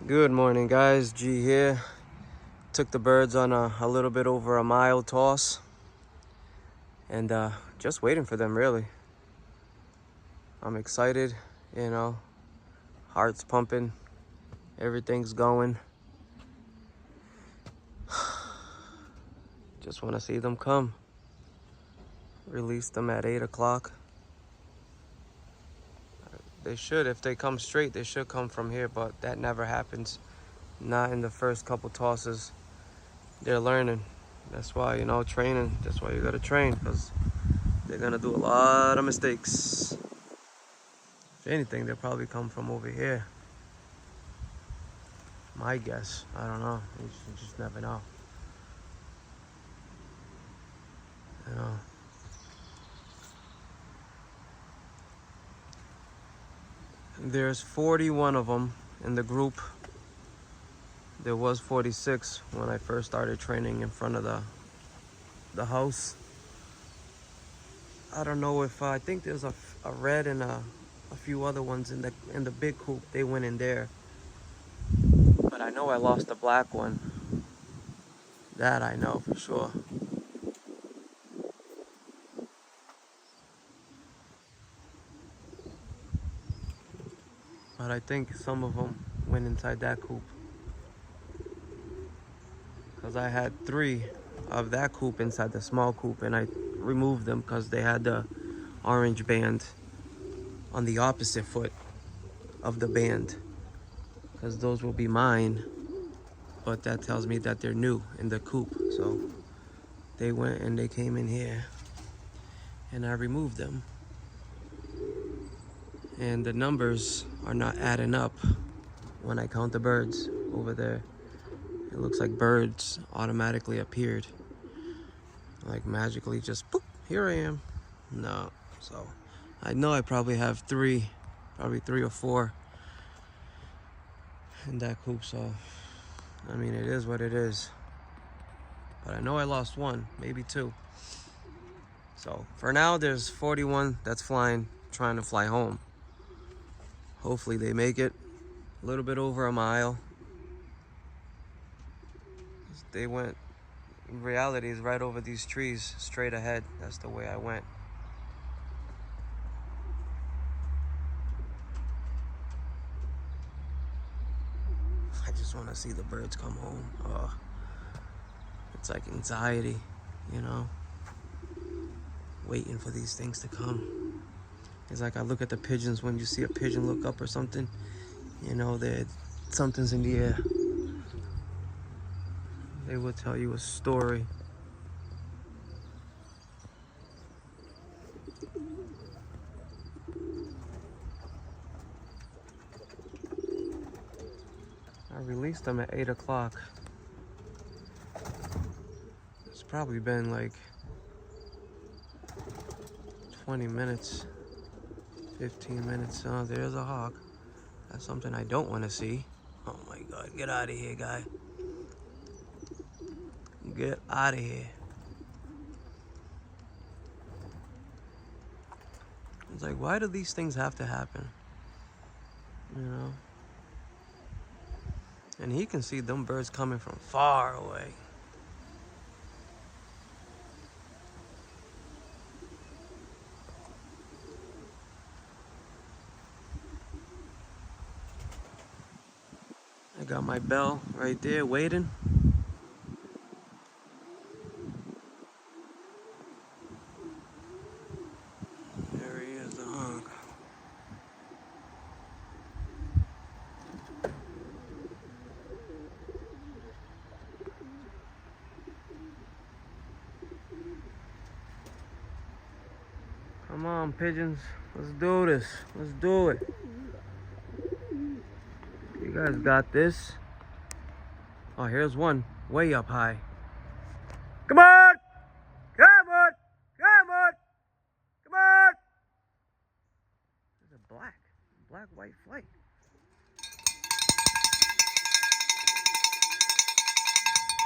Good morning, guys. G here. Took the birds on a little bit over a mile toss, and just waiting for them, really. I'm excited, heart's pumping, everything's going. Just want to see them come. Release them at 8 o'clock. They should, if they come straight, they should come from here, but that never happens. Not in the first couple tosses. They're learning. That's why, training. That's why you gotta train, because they're gonna do a lot of mistakes. If anything, they'll probably come from over here. My guess. I don't know. You just never know. There's 41 of them in the group. There was 46 when I first started training in front of the house. I don't know if I think there's a red and a few other ones in the big coop. They went in there, but I know I lost the black one. That I know for sure. But I think some of them went inside that coop, because I had 3 of that coop inside the small coop, and I removed them because they had the orange band on the opposite foot of the band, because those will be mine, but that tells me that they're new in the coop. So they went and they came in here and I removed them, and the numbers are not adding up when I count the birds over there. It looks like birds automatically appeared, like magically, just boop, here I am. No. So I know I probably have 3 or 4 in that coop. So I mean, it is what it is, but I know I lost 1, maybe 2. So for now, there's 41 that's flying, trying to fly home. Hopefully they make it. A little bit over a mile. They went, in reality, is right over these trees, straight ahead. That's the way I went. I just want to see the birds come home. Oh, it's like anxiety, waiting for these things to come. It's like I look at the pigeons. When you see a pigeon look up or something, that something's in the air. They will tell you a story. I released them at 8 o'clock. It's probably been like 20 minutes, 15 minutes. Oh, there's a hawk. That's something I don't want to see. Oh my God, get out of here, guy. Get out of here. It's like, why do these things have to happen? And he can see them birds coming from far away. I got my bell right there waiting. There he is, the hawk. Come on, pigeons. Let's do this. Let's do it. You guys got this. Oh, here's one way up high. Come on! Come on! Come on! Come on! There's a black-white flight.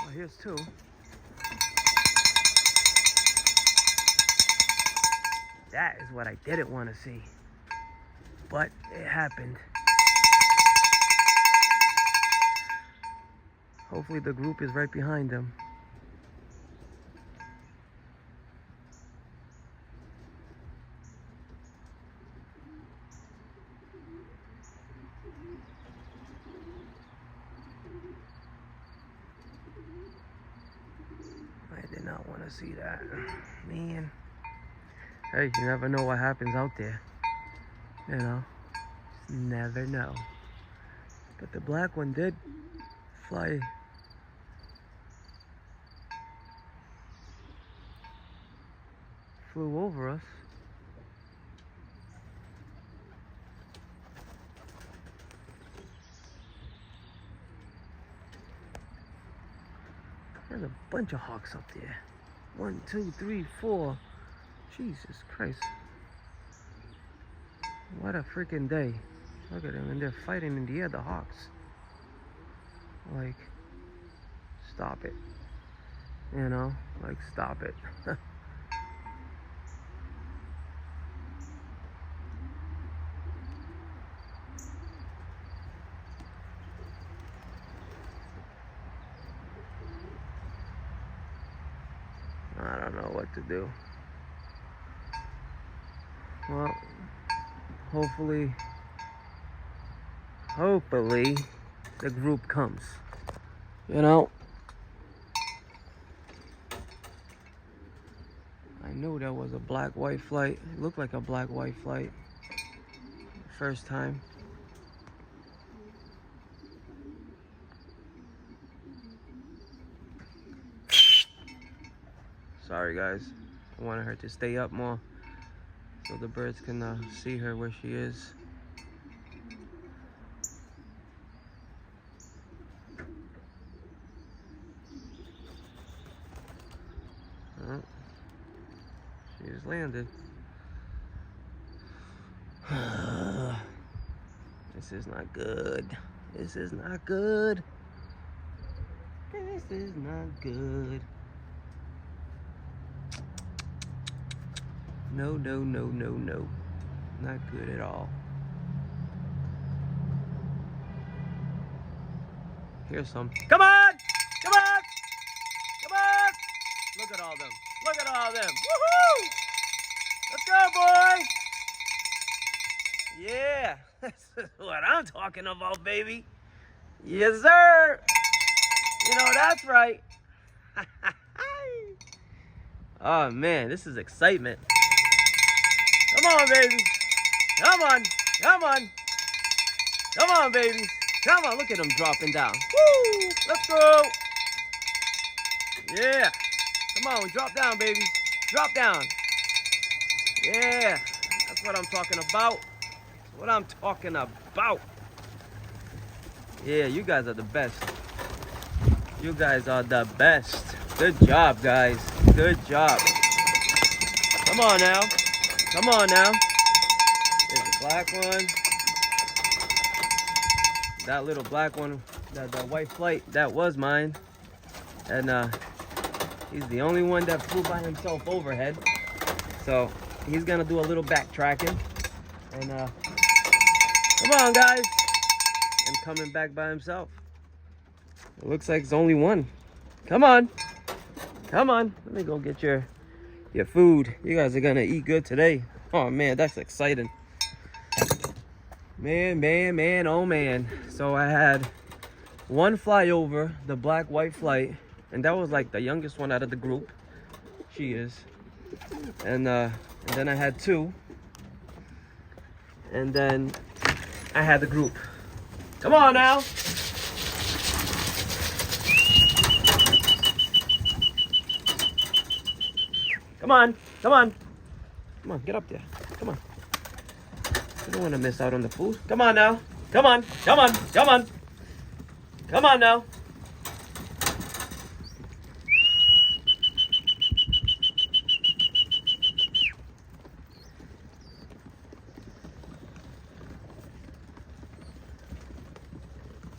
Oh, here's 2. That is what I didn't want to see, but it happened. Hopefully the group is right behind them. I did not want to see that. Man. Hey, you never know what happens out there. You know? Just never know. But the black one did fly. Flew over us. There's a bunch of hawks up there. 1, 2, 3, 4. Jesus Christ. What a freaking day. Look at them, and they're fighting in the air, the hawks. Like, stop it. You know, like, stop it. I don't know what to do. Well, hopefully the group comes. You know? I knew that was a black-white flight. It looked like a black-white flight. First time. Sorry guys, I wanted her to stay up more so the birds can see her where she is. She's landed. This is not good. This is not good. This is not good. No, no, no, no, no. Not good at all. Here's some. Come on! Come on! Come on! Look at all them. Look at all them. Woohoo! Let's go, boy! Yeah, this is what I'm talking about, baby. Yes, sir. You know, that's right. Oh, man, this is excitement. Come on, babies. Come on. Come on. Come on, babies. Come on. Look at them dropping down. Woo! Let's go. Yeah. Come on. Drop down, babies. Drop down. Yeah. That's what I'm talking about. That's what I'm talking about. Yeah, you guys are the best. You guys are the best. Good job, guys. Good job. Come on now. Come on now. There's a black one. That little black one, that white flight, that was mine. And he's the only one that flew by himself overhead. So he's gonna do a little backtracking. And come on, guys. And coming back by himself. It looks like it's only one. Come on. Come on. Let me go get your food. You guys are gonna eat good today. Oh man, that's exciting. Man, oh man. So I had one flyover, the black-white flight, and that was like the youngest one out of the group. She is. And then I had two. And then I had the group. Come on now. Come on, come on. Come on, get up there. Come on. You don't want to miss out on the food. Come on now. Come on, come on, come on. Come on now.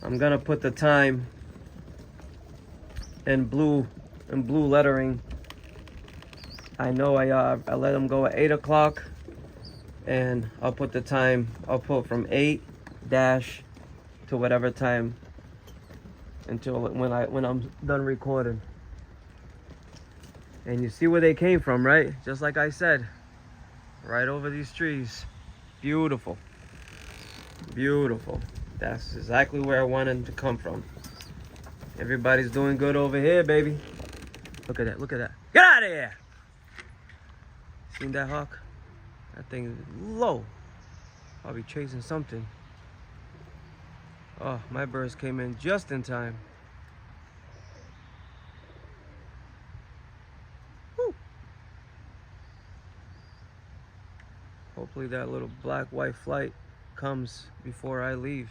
I'm gonna put the time in blue lettering. I know I let them go at 8 o'clock, and I'll put the time. I'll put from 8 dash to whatever time until when I'm done recording. And you see where they came from, right? Just like I said, right over these trees. Beautiful. Beautiful. That's exactly where I wanted them to come from. Everybody's doing good over here, baby. Look at that, look at that. Get out of here! Seen that hawk? That thing is low. I'll be chasing something. Oh, my birds came in just in time. Woo. Hopefully that little black-white flight comes before I leave,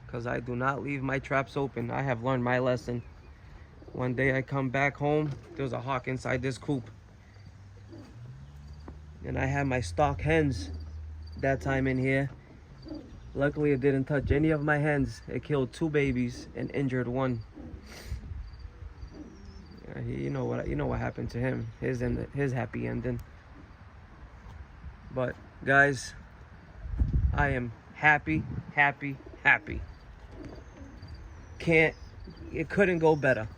because I do not leave my traps open. I have learned my lesson. One day I come back home, there's a hawk inside this coop. And I had my stock hens that time in here. Luckily it didn't touch any of my hens. It killed 2 babies and injured 1. Yeah, you know what happened to him. His happy ending. But guys, I am happy, happy, happy. It couldn't go better.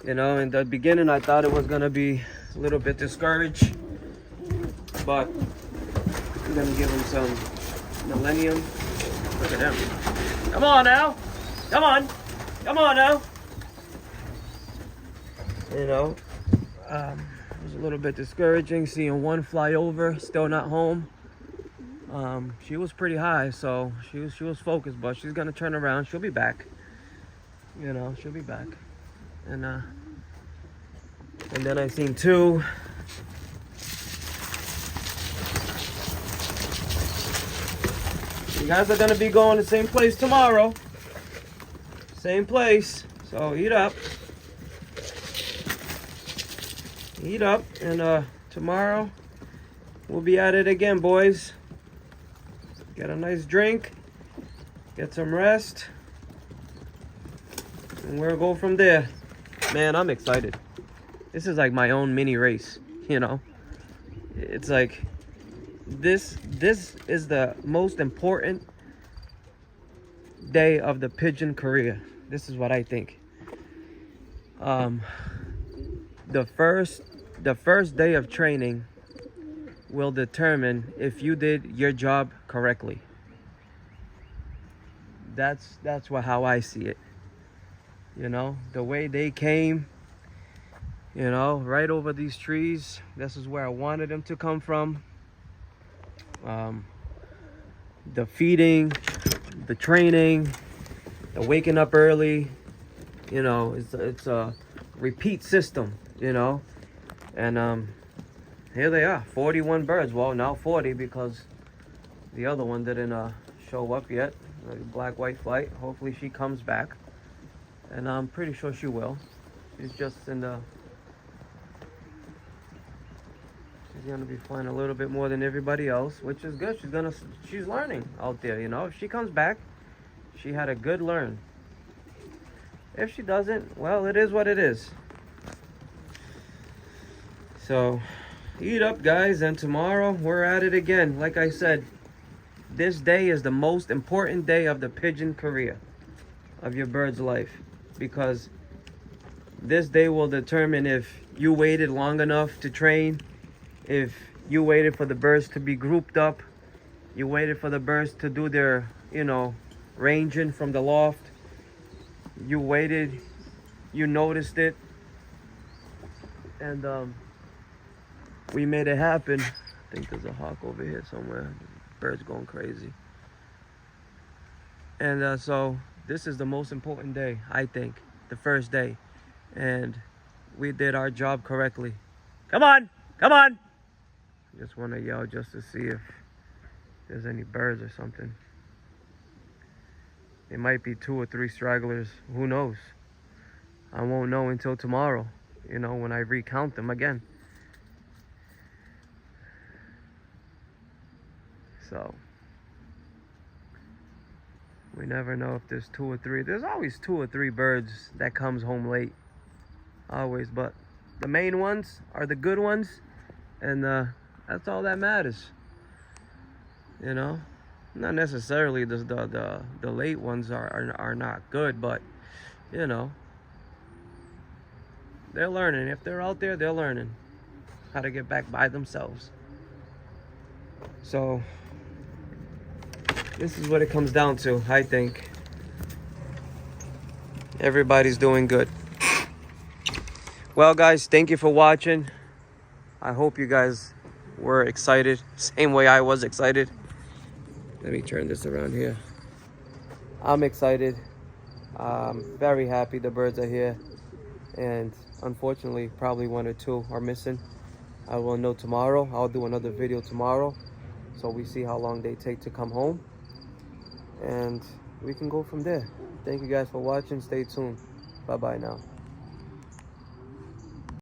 You know, in the beginning I thought it was gonna be a little bit discouraged, but I'm gonna give him some Millennium. Look at them. Come on now. Come on. Come on now. You know, it was a little bit discouraging seeing one fly over, still not home. She was pretty high, so she was focused, but she's gonna turn around. She'll be back. You know, she'll be back. And then I seen 2. You guys are gonna be going to the same place tomorrow. Same place. So eat up. Eat up, and tomorrow we'll be at it again, boys. Get a nice drink, get some rest, and we'll go from there. Man, I'm excited. This is like my own mini race, you know? It's like this is the most important day of the pigeon career. This is what I think. The first day of training will determine if you did your job correctly. That's how I see it. You know, the way they came, you know, right over these trees. This is where I wanted them to come from. The feeding, the training, the waking up early, you know, it's a repeat system, you know. And here they are, 41 birds. Well, now 40 because the other one didn't show up yet. The black-white flight. Hopefully she comes back, and I'm pretty sure she will. She's just in the... She's gonna be flying a little bit more than everybody else, which is good. She's learning out there, you know. If she comes back, she had a good learn. If she doesn't, well, it is what it is. So, eat up, guys, and tomorrow we're at it again. Like I said, this day is the most important day of the pigeon career, of your bird's life, because this day will determine if you waited long enough to train, if you waited for the birds to be grouped up, you waited for the birds to do their, you know, ranging from the loft, you waited, you noticed it, and we made it happen. I think there's a hawk over here somewhere. Birds going crazy. And so this is the most important day, I think, the first day, and we did our job correctly. Come on, come on. Just want to yell just to see if there's any birds or something. It might be 2 or 3 stragglers, who knows? I won't know until tomorrow, you know, when I recount them again. So we never know if there's 2 or 3. There's always 2 or 3 birds that comes home late, always. But the main ones are the good ones, and that's all that matters. You know, not necessarily the late ones are not good, but you know, they're learning. If they're out there, they're learning how to get back by themselves. So this is what it comes down to, I think. Everybody's doing good. Well, guys, thank you for watching. I hope you guys were excited, same way I was excited. Let me turn this around here. I'm excited. Very happy the birds are here. And unfortunately, probably one or two are missing. I will know tomorrow. I'll do another video tomorrow, so we see how long they take to come home. And we can go from there. Thank you guys for watching. Stay tuned. Bye-bye now.